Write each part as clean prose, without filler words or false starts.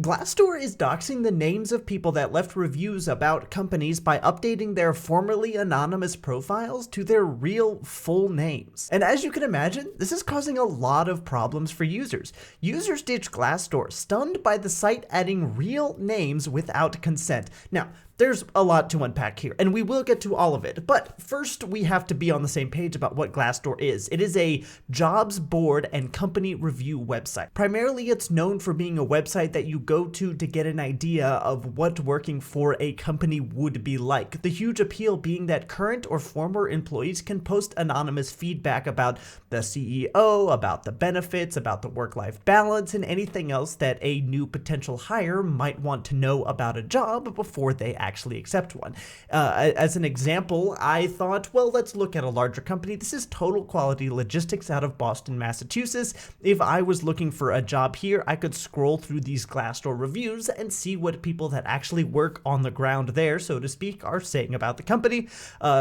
Glassdoor is doxing the names of people that left reviews about companies by updating their formerly anonymous profiles to their real full names. And as you can imagine, this is causing a lot of problems for users. Users ditch Glassdoor, stunned by the site adding real names without consent. Now, there's a lot to unpack here, and we will get to all of it. But first, we have to be on the same page about what Glassdoor is. It is a jobs board and company review website. Primarily, it's known for being a website that you go to get an idea of what working for a company would be like. The huge appeal being that current or former employees can post anonymous feedback about the CEO, about the benefits, about the work-life balance, and anything else that a new potential hire might want to know about a job before they actually accept one. As an example, I thought, well, let's look at a larger company. This is Total Quality Logistics out of Boston, Massachusetts. If I was looking for a job here, I could scroll through these Glassdoor reviews and see what people that actually work on the ground there, so to speak, are saying about the company.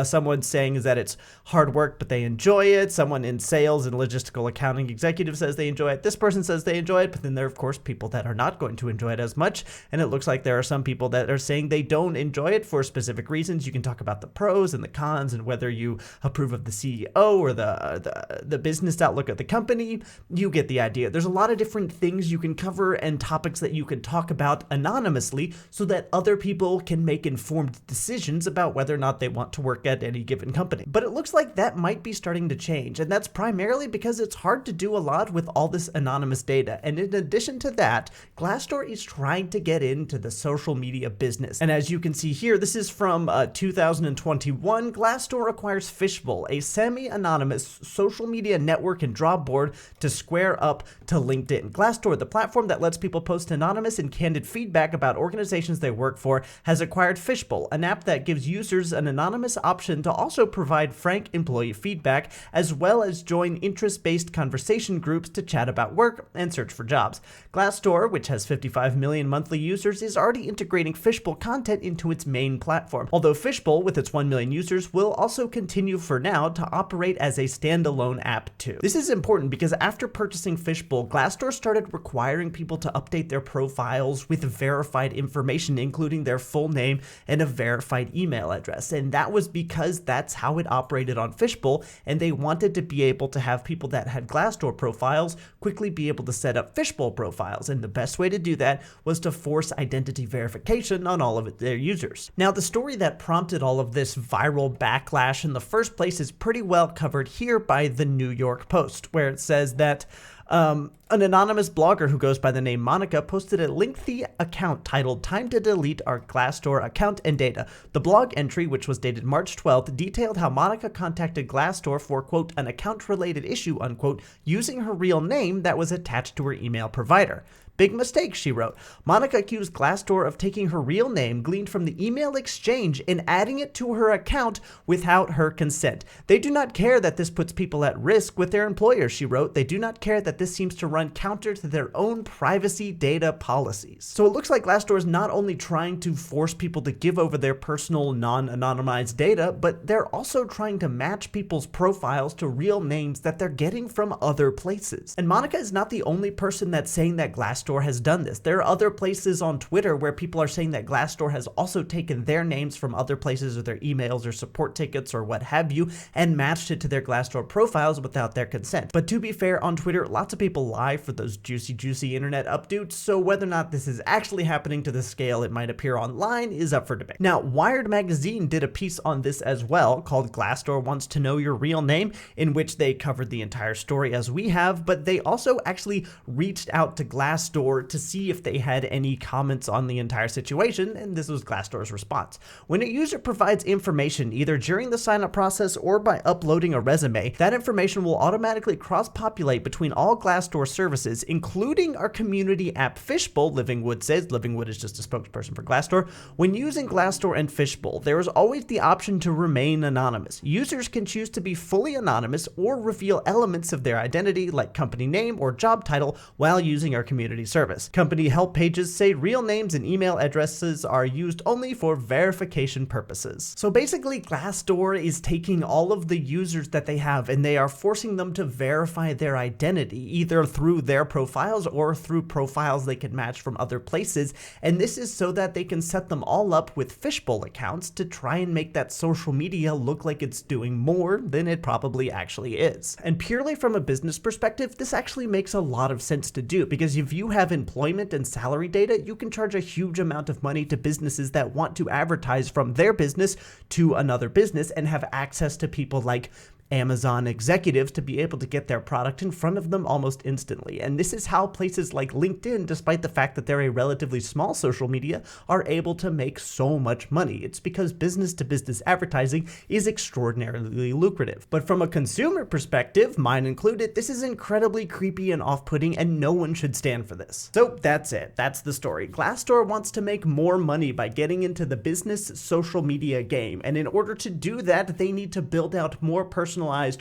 Someone saying that it's hard work, but they enjoy it. Someone in sales and logistical accounting executive says they enjoy it. This person says they enjoy it, but then there are, of course, people that are not going to enjoy it as much. And it looks like there are some people that are saying they don't enjoy it for specific reasons. You can talk about the pros and the cons and whether you approve of the CEO or the business outlook of the company. You get the idea. There's a lot of different things you can cover and topics that you can talk about anonymously so that other people can make informed decisions about whether or not they want to work at any given company. But it looks like that might be starting to change, and that's primarily because it's hard to do a lot with all this anonymous data. And in addition to that, Glassdoor is trying to get into the social media business. And as you can see here, this is from 2021. Glassdoor acquires Fishbowl, a semi-anonymous social media network and job board to square up to LinkedIn. Glassdoor, the platform that lets people post anonymous and candid feedback about organizations they work for, has acquired Fishbowl, an app that gives users an anonymous option to also provide frank employee feedback, as well as join interest-based conversation groups to chat about work and search for jobs. Glassdoor, which has 55 million monthly users, is already integrating Fishbowl content into its main platform. Although Fishbowl, with its 1 million users, will also continue for now to operate as a standalone app too. This is important because after purchasing Fishbowl, Glassdoor started requiring people to update their profiles with verified information, including their full name and a verified email address. And that was because that's how it operated on Fishbowl, and they wanted to be able to have people that had Glassdoor profiles quickly be able to set up Fishbowl profiles. And the best way to do that was to force identity verification on all of their users. Now, the story that prompted all of this viral backlash in the first place is pretty well covered here by the New York Post, where it says that an anonymous blogger who goes by the name Monica posted a lengthy account titled "Time to Delete Our Glassdoor Account and Data." The blog entry, which was dated March 12th, detailed how Monica contacted Glassdoor for, quote, an account-related issue, unquote, using her real name that was attached to her email provider. Big mistake, she wrote. Monica accused Glassdoor of taking her real name gleaned from the email exchange and adding it to her account without her consent. They do not care that this puts people at risk with their employers, she wrote. They do not care that this seems to run counter to their own privacy data policies. So it looks like Glassdoor is not only trying to force people to give over their personal non-anonymized data, but they're also trying to match people's profiles to real names that they're getting from other places. And Monica is not the only person that's saying that Glassdoor has done this. There are other places on Twitter where people are saying that Glassdoor has also taken their names from other places or their emails or support tickets or what have you and matched it to their Glassdoor profiles without their consent. But to be fair, on Twitter, lots of people lie for those juicy internet updates, so whether or not this is actually happening to the scale it might appear online is up for debate. Now, Wired magazine did a piece on this as well called "Glassdoor Wants to Know Your Real Name," in which they covered the entire story as we have, but they also actually reached out to Glassdoor to see if they had any comments on the entire situation, and this was Glassdoor's response. When a user provides information either during the sign-up process or by uploading a resume, that information will automatically cross-populate between all Glassdoor services, including our community app Fishbowl, Livingwood says. Livingwood is just a spokesperson for Glassdoor. When using Glassdoor and Fishbowl, there is always the option to remain anonymous. Users can choose to be fully anonymous or reveal elements of their identity, like company name or job title, while using our community free service. Company help pages say real names and email addresses are used only for verification purposes. So basically, Glassdoor is taking all of the users that they have and they are forcing them to verify their identity, either through their profiles or through profiles they can match from other places. And this is so that they can set them all up with Fishbowl accounts to try and make that social media look like it's doing more than it probably actually is. And purely from a business perspective, this actually makes a lot of sense to do, because if you have employment and salary data, you can charge a huge amount of money to businesses that want to advertise from their business to another business and have access to people like Amazon executives to be able to get their product in front of them almost instantly. And this is how places like LinkedIn, despite the fact that they're a relatively small social media, are able to make so much money. It's because business to business advertising is extraordinarily lucrative. But from a consumer perspective, mine included, this is incredibly creepy and off-putting, and no one should stand for this. So that's it. That's the story. Glassdoor wants to make more money by getting into the business social media game. And in order to do that, they need to build out more personalized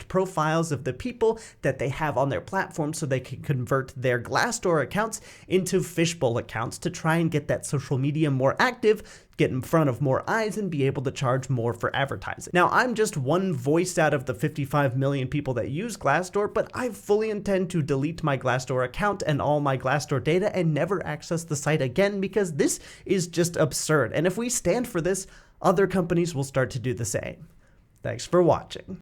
profiles of the people that they have on their platform so they can convert their Glassdoor accounts into Fishbowl accounts to try and get that social media more active, get in front of more eyes, and be able to charge more for advertising. Now, I'm just one voice out of the 55 million people that use Glassdoor, but I fully intend to delete my Glassdoor account and all my Glassdoor data and never access the site again, because this is just absurd. And if we stand for this, other companies will start to do the same. Thanks for watching.